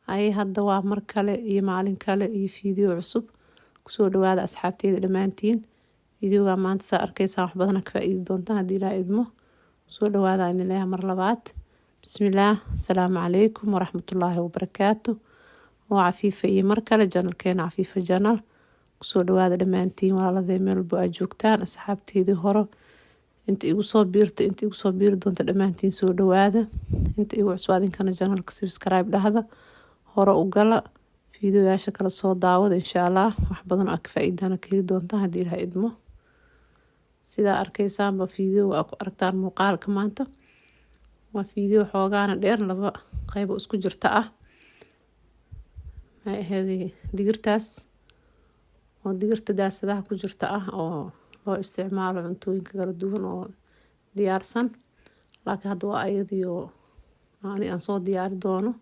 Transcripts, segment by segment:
Ay hadda waa mar kale iyo maalin kale iyo video cusub kusoo dhawaada asxaabteyda dhamaantiin. Videoga maanta saa arkaysaan wax badan ka faa'iidi doontaan haddii Ilaahay idmo. Soo dhawaada in Ilaahay mar labaad. Bismillaah. Assalaamu calaykum waraxmatullaahi wabarakaatu. Waa Cafiifa iyo mar kale channelkeena Cafiifa Channel. Kusoo dhawaada dhamaantiin walaaladey meel walba aad joogtaan asxaabteydii hore. Inta igu soo biiri doonta dhamaantiin soo dhawaada. Inta igu cusbaadinkana channelka subscribe dhahda. hore u gala fiidiyoyaasha kala soo daawada insha Allah wax badan oo ka faa'iidana ka heli doontaan haddii Ilaahay idmo. Sidaa arkaysaanba fiidiyowga ku aragtaan muuqaalka maanta waa fiidiyow xoogaana dheer laba qayb oo isku jirta ah. Maxay ahayd digirtaas oo digirta daasadaha ku jirta ah oo loo isticmaalo cuntooyinka kala duwan oo diyaarsan. Laakiin hadda waa ayadoo aan soo diyaari doono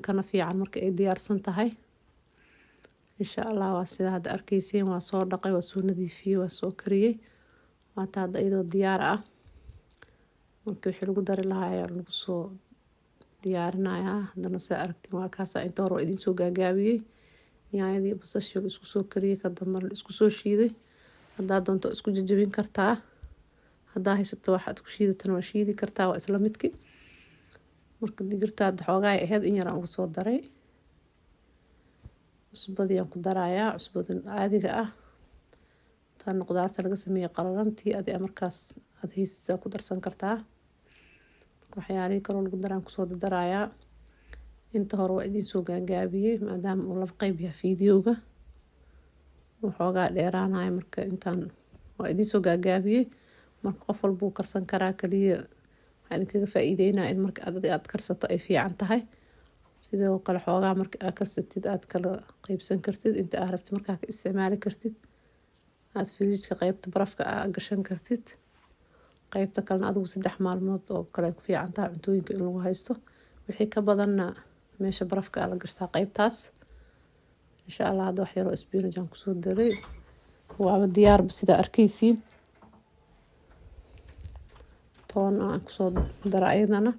kana fiican marka ay diyaarsan tahay. Insha Allah waa sida hadda arkayseen waa soo dhaqay waa soo nadiifiyay waa soo kariyay. Maanta hadda ayadoo diyaar ah marka wixii lagu dari lahaa ayaa lagu soo diyaarinayaa. Haddana sida aragtiin waa kaasa inta hore idin soo gaagaabiyay. Yaanyadii basasha isku soo kariyay ka dambana isku soo shiiday. Haddaad doonto isku jajabin kartaa. Haddaa haysato waxaad ku shiidatana waa shiidi kartaa waa isla midkii. Marka digirta xoogaa ay ahayd in yar aan ugu soo daray. Cusbadii aan ku darayaa cusbada caadiga ah. Tan qudaarta laga sameeyay qalalantii adii markaas aad haysiisa ku darsan kartaa. Waxyaalihi kale oo lagu daraan ku soo darayaa. Inta hore waa idin soo gaagaabiyay maadaama uu laba qayb yahay fiidiyowga. Waxoogaa dheeraanaya marka intaan waa idin soo gaagaabiyay. Marka qof walba uu karsan karaa kaliya waxaan kaga faa'iideynaa in marka aad karsato ay fiican tahay. Sidoo kale xoogaa marka aad karsatid aad kala qaybsan kartid inta aad rabtid markaa ka isticmaali kartid. Aad fridge-ka qaybta barafka aad gashan kartid. Qaybta kalena adigu 3 maalmood oo kale ku fiican tahay cuntooyinka in lagu haysto. Wixii ka badanna meesha barafka aad la gashtaa qaybtaas. Insha Allah hadda wax yar oo spinach aan ku soo daray. Waa diyaar sida arkaysiin. toon aan ku soo daray ayadana.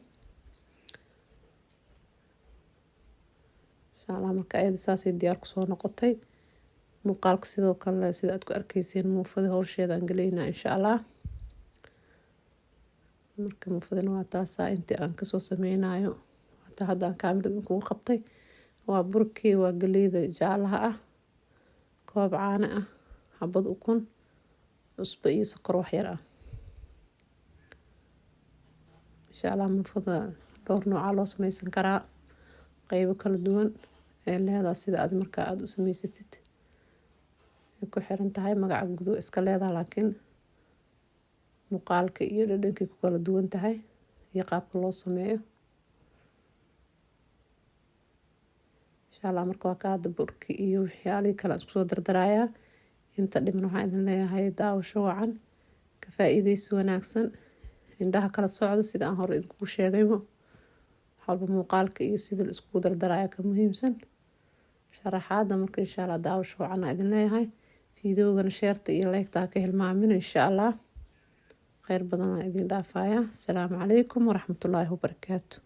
Insha Allah marka ayada saasay diyaar ku soo noqotay. Muuqaalka sidoo kale sida aad ku arkayseen muufada hawsheeda aan galeynaa insha Allah. Marka muufadana waa taasa intii aan ka soo sameynayo. Hata hadda aan kaamirada kugu qabtay. Waa burkii waa galeyda jaalaha ah. Koob caano ah. Xabad ukun. Cusbo iyo sokor wax yar ah. Insha Allah muufada dhowr nooc loo sameysan karaa. Qaybo kala duwan ee leedahay sida aad marka aad u sameysatid. Ku xiran tahay magaca guud iska leedahay laakiin muuqaalka iyo dhadhanka ku kala duwan tahay iyo qaabka loo sameeyo. Insha Allah marka waa ka hadda burki iyo waxyaalihi kale isku soo dardarayaa. Inta dhiman waxaan idin leeyahay daawasho wacan ka faa'iideysi wanaagsan. Indhaha kala socda sida aan hore idinku sheegayba. Halba muuqaalka iyo sida la isku dardaraya ka muhiimsan. Sharaxaada marka insha Allah daawasho wacan idin leeyahay. Fiidiyowgana share iyo like ka hilmaamin insha Allah. Khayr badan aan idin dhaafayaa. Assalaamu calaykum waraxmatullaahi wabarakaatu.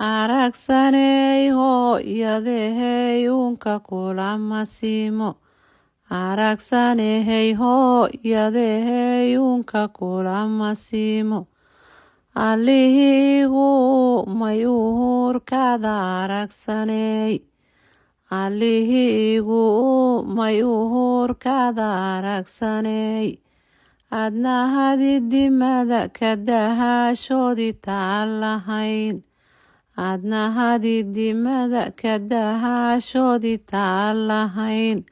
Aragsaney hooyadey unka kulama siimo. Aragsaney hooyadey unka kulama siimo. Alihigu mayuhurkada aragsaney. Alihigu mayuhurkada aragsaney. Adna hadidimada ka dahashoodi taan lahayn. Adna hadidimada ka dahashoodi taan lahayn.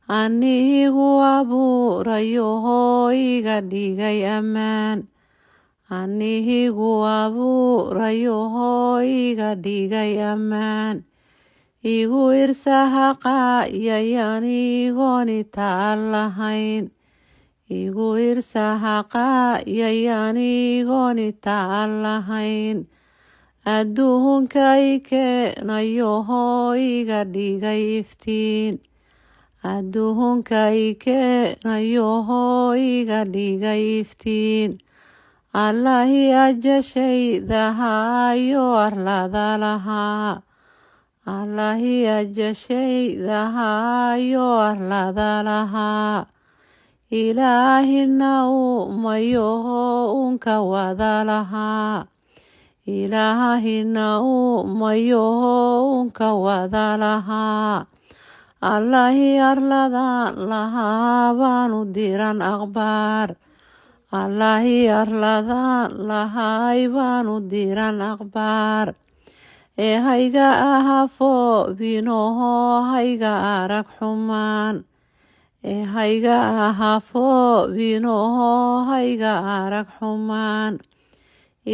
Anigu abuurayo hooyiga dhigay ammaan. Anigu abuurayo hooyiga dhigay ammaan. Igu irsahaqa yayanigooni taan lahayn. Igu irsahaqa yayanigooni taan lahayn. Adduunkay keenayo hooyiga dhigay iftiin. Adduunkay keenayo hooyiga dhigay iftiin. allahi ajashaydahayo arlada lahaa allahi ajashaydahayo arlada lahaa ilaahina uumayoho unka wada lahaa ilaahina uumayoho unka wada lahaa allahi arladan lahaa baanu diran aqbaar allahi arladan lahay baanu diran aqbaar ee hayga ahafo binoho hayga arag xumaan ee hayga ahafo binoho hayga arag xumaan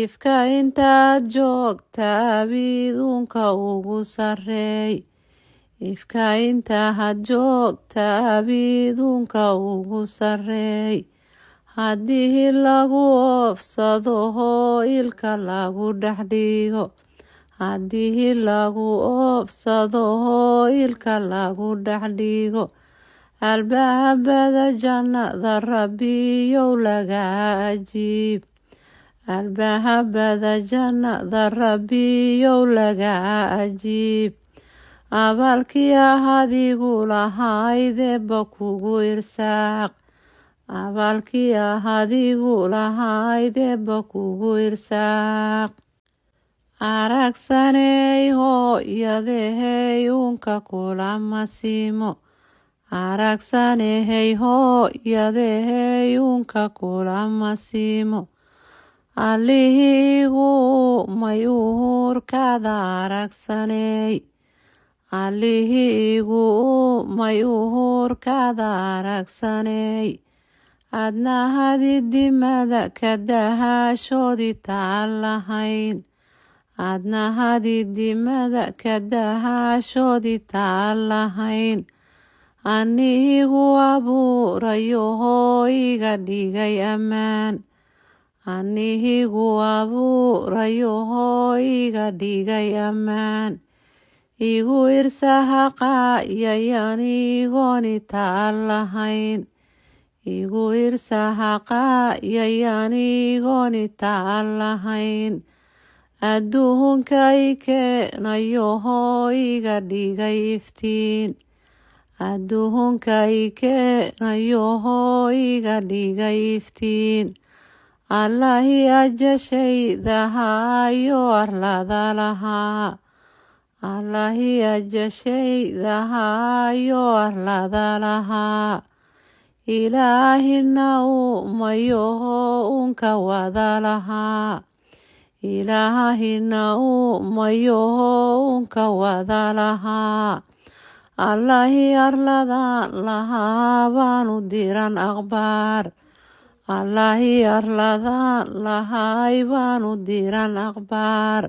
ifka intaad joogta abiidunka ugu sareey ifka intaad joogta abiidunka ugu sareey haddii lagu oofsadoho ilka lagu dhex dhigo haddii lagu oofsadoho ilka lagu dhex dhigo albaabada jannada rabbiyow laga ajiib albaabada jannada rabbiyow laga ajiib abaalkii ahadigu lahaydeba kugu irsaaq abaalkii ahadigu lahaydeba kugu irsaaq aragsaney hooyadehey unka kulama siimo aragsanehey hooyadehey unka kulama siimo allihiigu may uhurkada aragsaney allihiigu may uhurkada aragsaney adnahadidimada ka dahashoodii taan lahayn adnahadidimada ka dahashoodii taan lahayn anihigu abuurayoho iga dhigay ammaan anihigu abuurayoho iga dhigay ammaan igu irsahaqayayanigoni taan lahayn igu irsahaqayayanigoni taan lahayn adduunkay keenayoho iga dhigay iftiin adduunkay keenayoho iga dhigay iftiin allahi ajashaydahayo arlada lahaa allahi ajashaydahayo arlada lahaa ilaahina uumayoho unka wada lahaa ilaahina uumayoho unka wada lahaa allahi arladan lahaa baanu diran aqbaar allahi arladan lahay baanu diran aqbaar